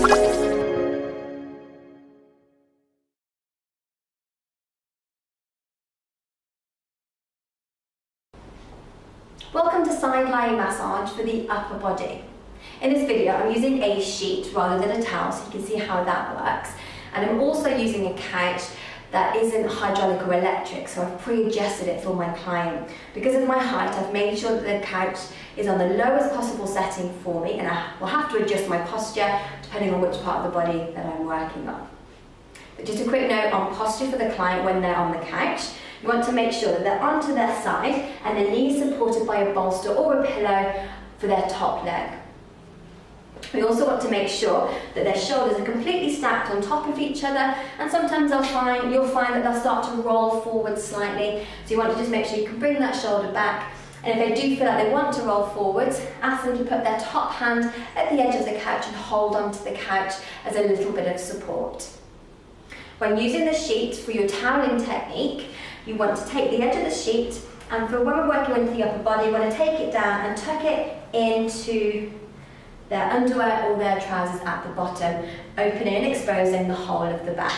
Welcome to side lying massage for the upper body. In this video I'm using a sheet rather than a towel so you can see how that works, and I'm also using a couch that isn't hydraulic or electric, so I've pre-adjusted it for my client. Because of my height, I've made sure that the couch is on the lowest possible setting for me, and I will have to adjust my posture depending on which part of the body that I'm working on. But just a quick note on posture for the client when they're on the couch. You want to make sure that they're onto their side and their knees supported by a bolster or a pillow for their top leg. We also want to make sure that their shoulders are completely stacked on top of each other, and sometimes you'll find that they'll start to roll forward slightly. So you want to just make sure you can bring that shoulder back, and if they do feel like they want to roll forwards, ask them to put their top hand at the edge of the couch and hold onto the couch as a little bit of support. When using the sheet for your toweling technique, you want to take the edge of the sheet, and for when we're working into the upper body, you want to take it down and tuck it into their underwear or their trousers at the bottom, opening and exposing the whole of the back.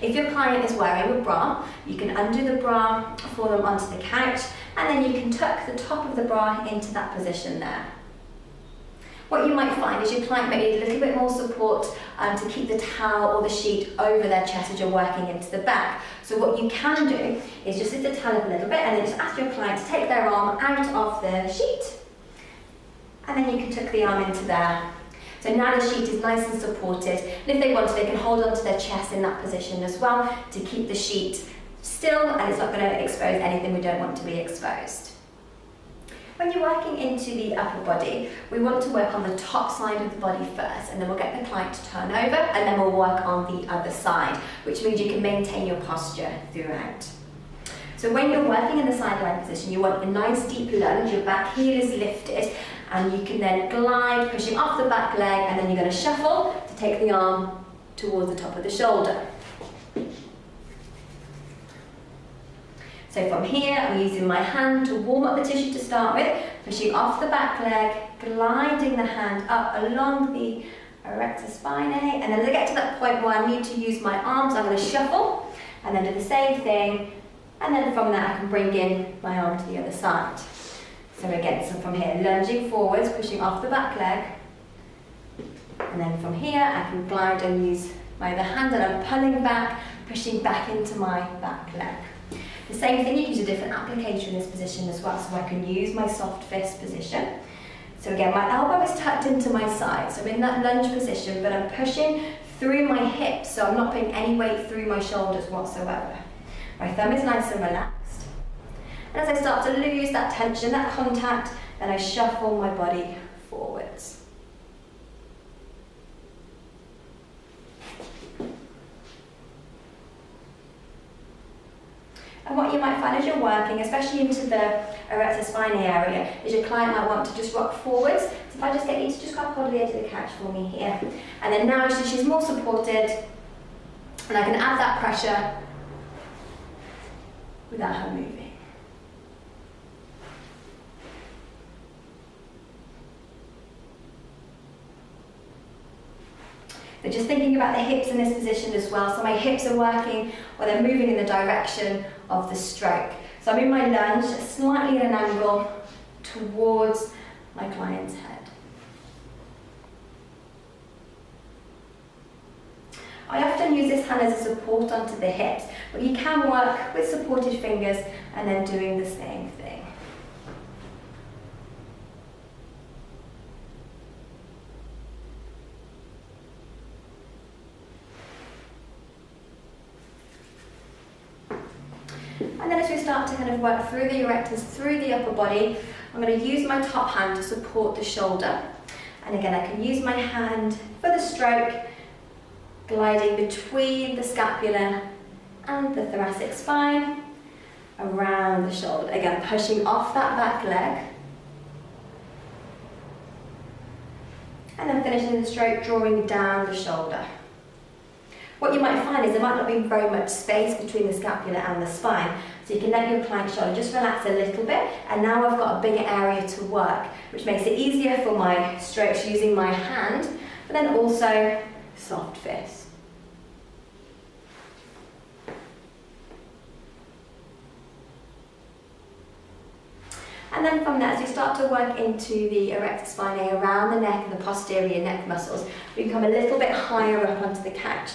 If your client is wearing a bra, you can undo the bra for them onto the couch, and then you can tuck the top of the bra into that position there. What you might find is your client may need a little bit more support to keep the towel or the sheet over their chest as you're working into the back. So what you can do is just lift the towel up a little bit and then just ask your client to take their arm out of the sheet. And then you can tuck the arm into there. So now the sheet is nice and supported. And if they want to, they can hold onto their chest in that position as well to keep the sheet still, and it's not going to expose anything we don't want to be exposed. When you're working into the upper body, we want to work on the top side of the body first, and then we'll get the client to turn over, and then we'll work on the other side, which means you can maintain your posture throughout. So when you're working in the side lying position, you want a nice deep lunge, your back heel is lifted, and you can then glide, pushing off the back leg, and then you're going to shuffle to take the arm towards the top of the shoulder. So from here, I'm using my hand to warm up the tissue to start with, pushing off the back leg, gliding the hand up along the erector spinae, and then as I get to that point where I need to use my arms, I'm going to shuffle, and then do the same thing, and then from that I can bring in my arm to the other side. So again, so from here, lunging forwards, pushing off the back leg, and then from here I can glide and use my other hand, and I'm pulling back, pushing back into my back leg. The same thing, you can use a different applicator in this position as well, so I can use my soft fist position. So again, my elbow is tucked into my side, so I'm in that lunge position, but I'm pushing through my hips, so I'm not putting any weight through my shoulders whatsoever. My thumb is nice and relaxed. And as I start to lose that tension, that contact, then I shuffle my body forwards. And what you might find as you're working, especially into the erector spinae area, is your client might want to just rock forwards. So if I just get you to just grab hold of the edge of the couch for me here. And then now she's more supported, and I can add that pressure without her moving. So just thinking about the hips in this position as well. So my hips are working, or they're moving in the direction of the stroke. So I'm in my lunge, slightly at an angle towards my client's head. I often use this hand as a support onto the hips, but you can work with supported fingers and then doing the same thing. And then as we start to kind of work through the erectors, through the upper body, I'm going to use my top hand to support the shoulder. And again, I can use my hand for the stroke, gliding between the scapula and the thoracic spine, around the shoulder. Again, pushing off that back leg. And then finishing the stroke, drawing down the shoulder. What you might find is there might not be very much space between the scapula and the spine, so you can let your client's shoulder just relax a little bit, and now I've got a bigger area to work, which makes it easier for my strokes using my hand but then also soft fist. And then from there, as you start to work into the erector spinae around the neck and the posterior neck muscles, we can come a little bit higher up onto the couch.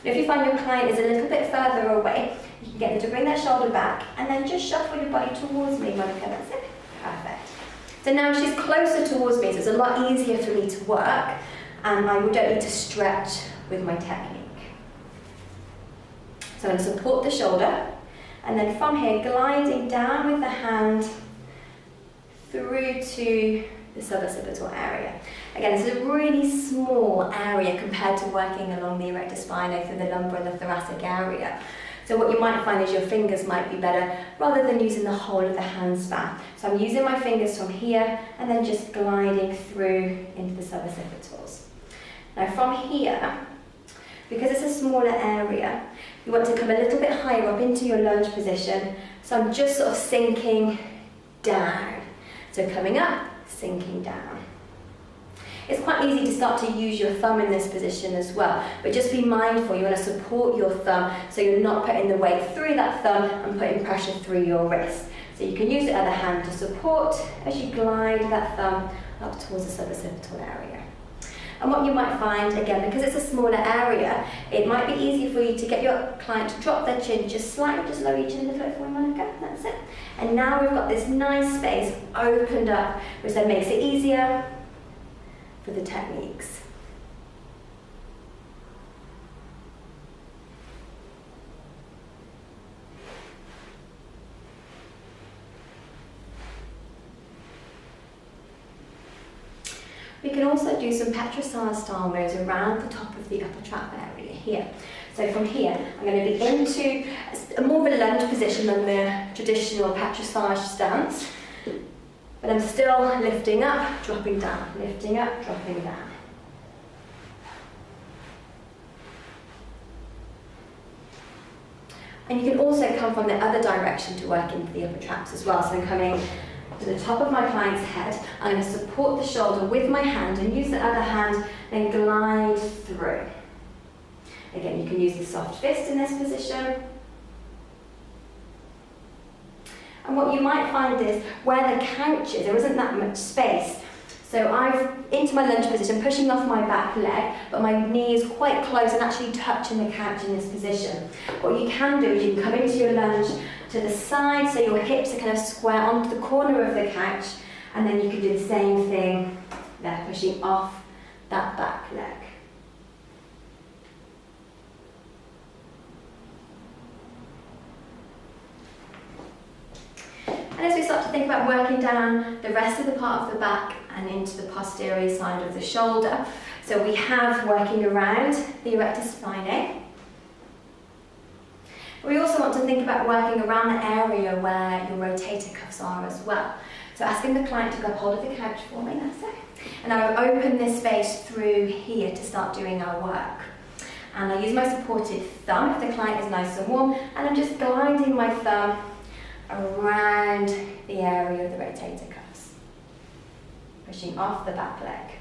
And if you find your client is a little bit further away, you can get them to bring their shoulder back and then just shuffle your body towards me, Monica. That's it. Perfect. So now she's closer towards me, so it's a lot easier for me to work, and I don't need to stretch with my technique. So I'm going to support the shoulder, and then from here, gliding down with the hand through to the suboccipital area. Again, this is a really small area compared to working along the erector spinae through the lumbar and the thoracic area. So what you might find is your fingers might be better rather than using the whole of the hand span. So I'm using my fingers from here and then just gliding through into the suboccipitals. Now from here, because it's a smaller area, you want to come a little bit higher up into your lunge position. So I'm just sort of sinking down. So coming up, sinking down. It's quite easy to start to use your thumb in this position as well, but just be mindful, you want to support your thumb so you're not putting the weight through that thumb and putting pressure through your wrist. So you can use the other hand to support as you glide that thumb up towards the suboccipital area. And what you might find, again, because it's a smaller area, it might be easy for you to get your client to drop their chin just slightly, just lower your chin a little bit for me, Monica, that's it. And now we've got this nice space opened up, which then makes it easier for the techniques. We can also do some petrissage style moves around the top of the upper trap area here. So from here, I'm going to be into a more of a lunge position than the traditional petrissage stance. But I'm still lifting up, dropping down, lifting up, dropping down. And you can also come from the other direction to work into the upper traps as well. So I'm coming to the top of my client's head. I'm going to support the shoulder with my hand and use the other hand and glide through. Again, you can use the soft fist in this position. And what you might find is where the couch is, there isn't that much space. So I'm into my lunge position, pushing off my back leg, but my knee is quite close and actually touching the couch in this position. What you can do is you can come into your lunge to the side, so your hips are kind of square onto the corner of the couch, and then you can do the same thing there, pushing off that back leg. And as we start to think about working down the rest of the part of the back and into the posterior side of the shoulder, so we have working around the erector spinae. We also want to think about working around the area where your rotator cuffs are as well. So asking the client to grab hold of the couch for me, that's it. And I will open this space through here to start doing our work. And I use my supported thumb if the client is nice and warm, and I'm just gliding my thumb around the area of the rotator cuffs, pushing off the back leg.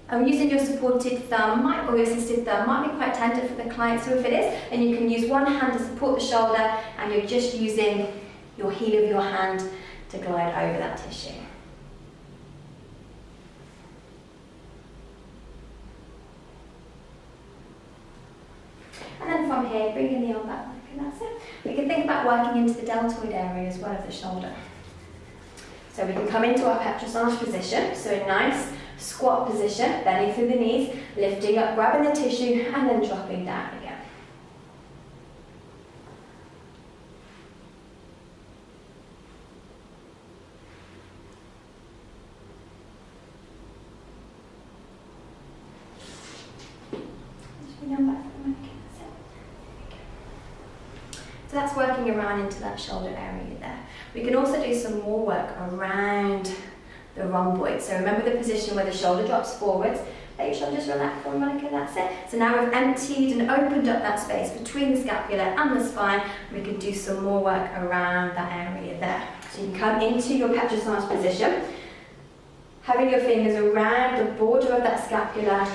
And using your supported thumb or your assisted thumb might be quite tender for the client, so if it is, then you can use one hand to support the shoulder and you're just using your heel of your hand to glide over that tissue. And then from here, bringing the arm back, and that's it. We can think about working into the deltoid area as well of the shoulder. So we can come into our petrissage position, so a nice squat position, bending through the knees, lifting up, grabbing the tissue, and then dropping down again. So that's working around into that shoulder area there. We can also do some more work around the rhomboid. So remember the position where the shoulder drops forwards. Let your shoulders relax for a moment, that's it. So now we've emptied and opened up that space between the scapula and the spine. We can do some more work around that area there. So you can come into your petrissage position, having your fingers around the border of the that scapula,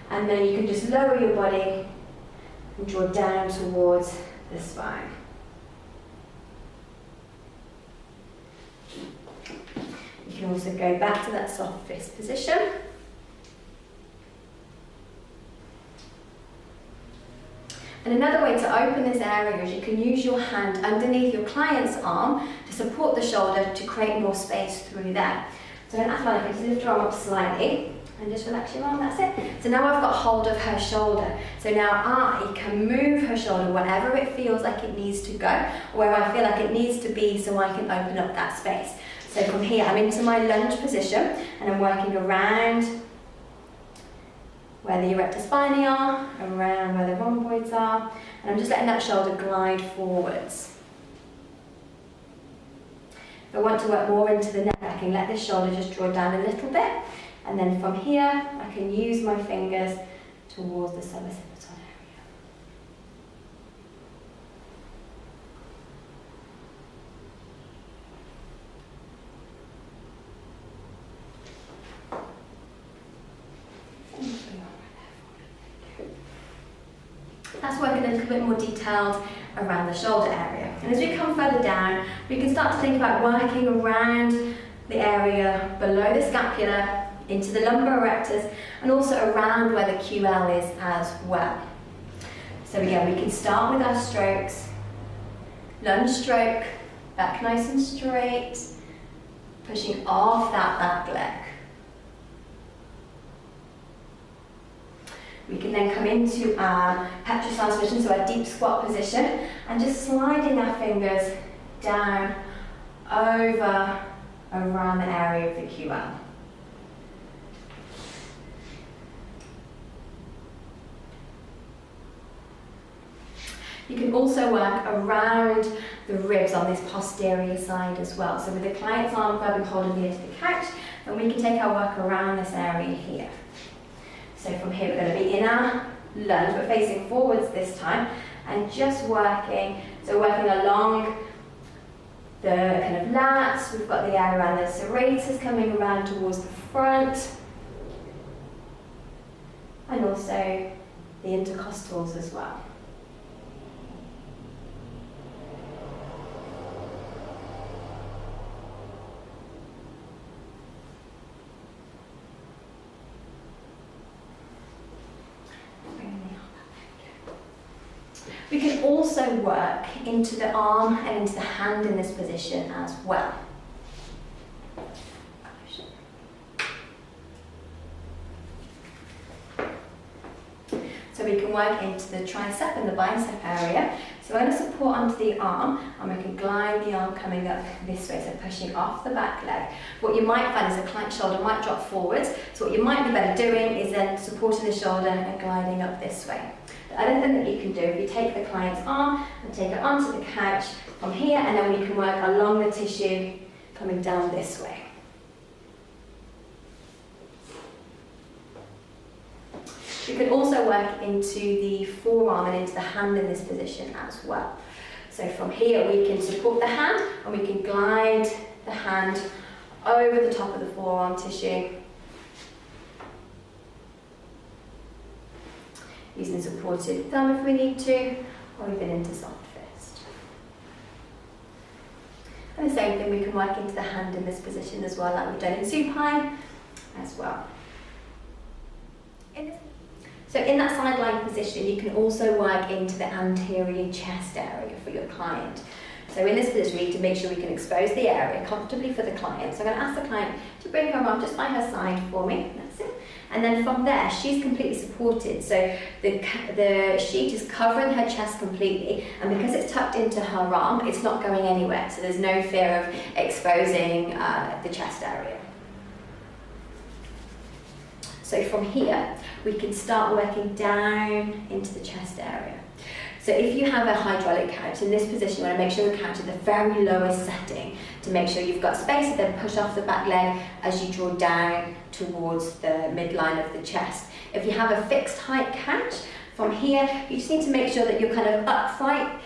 and then you can just lower your body and draw down towards the spine. You can also go back to that soft fist position. And another way to open this area is you can use your hand underneath your client's arm to support the shoulder to create more space through there. So don't act like just lift your arm up slightly and just relax your arm, that's it. So now I've got hold of her shoulder. So now I can move her shoulder wherever it feels like it needs to go, or where I feel like it needs to be so I can open up that space. So from here, I'm into my lunge position and I'm working around where the erector spinae are, around where the rhomboids are, and I'm just letting that shoulder glide forwards. If I want to work more into the neck, I can let this shoulder just draw down a little bit, and then from here, I can use my fingers towards the suboccipital area. That's working a little bit more detailed around the shoulder area. And as we come further down, we can start to think about working around the area below the scapula, into the lumbar erectors, and also around where the QL is as well. So again, we can start with our strokes. Lunge stroke, back nice and straight, pushing off that back leg. We can then come into our petrosal position, so our deep squat position, and just sliding our fingers down over around the area of the QL. You can also work around the ribs on this posterior side as well. So with the client's arm grabbing hold of the edge of the couch, then we can take our work around this area here. So from here, we're going to be in our lunge, but facing forwards this time, and just working, so working along the kind of lats. We've got the area around the serratus coming around towards the front, and also the intercostals as well. We can also work into the arm and into the hand in this position as well. So we can work into the tricep and the bicep area. So we're going to support onto the arm, and we can glide the arm coming up this way, so pushing off the back leg. What you might find is the client's shoulder might drop forwards, so what you might be better doing is then supporting the shoulder and gliding up this way. The other thing that you can do, if you take the client's arm and take it onto the couch from here, and then we can work along the tissue coming down this way. We can also work into the forearm and into the hand in this position as well. So from here we can support the hand and we can glide the hand over the top of the forearm tissue, using a supported thumb if we need to, or even into soft fist. And the same thing, we can work into the hand in this position as well, like we've done in supine as well. So in that side lying position, you can also work into the anterior chest area for your client. So in this position, we need to make sure we can expose the area comfortably for the client. So I'm going to ask the client to bring her arm just by her side for me. That's it. And then from there, she's completely supported. So the sheet is covering her chest completely, and because it's tucked into her arm, it's not going anywhere. So there's no fear of exposing the chest area. So from here, we can start working down into the chest area. So if you have a hydraulic couch, in this position, you want to make sure the couch is at the very lowest setting to make sure you've got space, and then push off the back leg as you draw down towards the midline of the chest. If you have a fixed height couch, from here, you just need to make sure that you're kind of upright,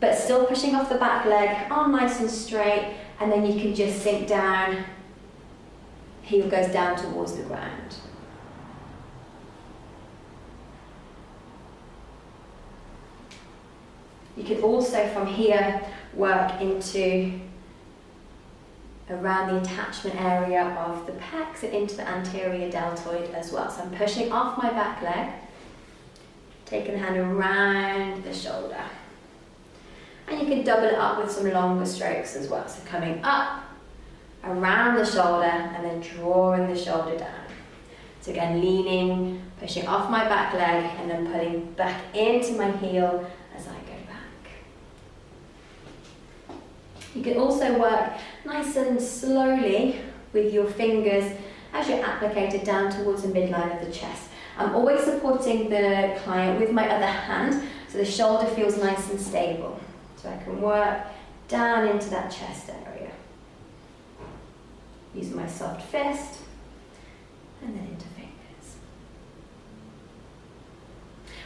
but still pushing off the back leg, arm nice and straight, and then you can just sink down, heel goes down towards the ground. You can also from here work into around the attachment area of the pecs and into the anterior deltoid as well. So I'm pushing off my back leg, taking the hand around the shoulder. And you can double it up with some longer strokes as well. So coming up, around the shoulder, and then drawing the shoulder down. So again, leaning, pushing off my back leg, and then pulling back into my heel as I go back. You can also work nice and slowly with your fingers as you're applicated down towards the midline of the chest. I'm always supporting the client with my other hand, so the shoulder feels nice and stable. So I can work down into that chest area. Using my soft fist, and then into fingers.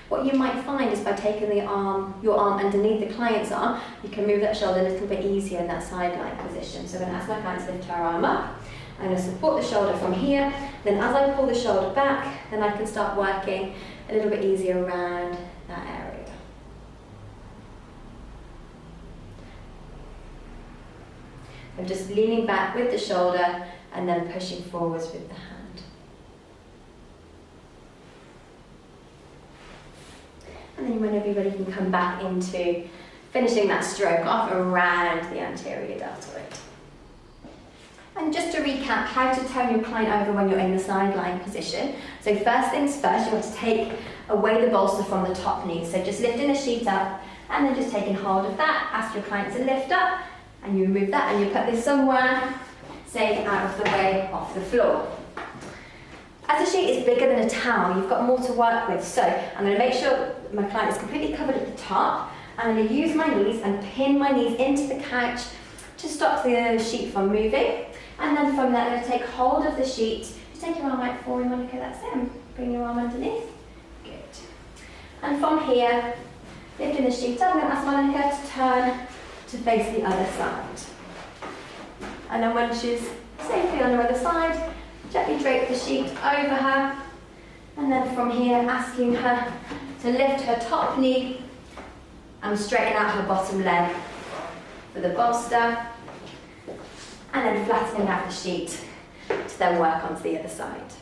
What you might find is by taking your arm underneath the client's arm, you can move that shoulder a little bit easier in that sideline position. So I'm going to ask my client to lift her arm up. I'm going to support the shoulder from here. Then as I pull the shoulder back, then I can start working a little bit easier around that area. I'm just leaning back with the shoulder and then pushing forwards with the hand. And then whenever you're ready, you can come back into finishing that stroke off around the anterior deltoid. And just to recap how to turn your client over when you're in the sideline position. So first things first, you want to take away the bolster from the top knee. So just lifting the sheet up and then just taking hold of that. Ask your client to lift up and you remove that and you put this somewhere safe out of the way off the floor. As the sheet is bigger than a towel, you've got more to work with. So I'm going to make sure my client is completely covered at the top. I'm going to use my knees and pin my knees into the couch to stop the sheet from moving. And then from there, I'm going to take hold of the sheet. Just take your arm out forward, Monica, that's it. And bring your arm underneath. Good. And from here, lifting the sheet up, I'm going to ask Monica to turn to face the other side. And then when she's safely on the other side, gently drape the sheet over her. And then from here, asking her to lift her top knee and straighten out her bottom leg for the bolster. And then flattening out the sheet to then work onto the other side.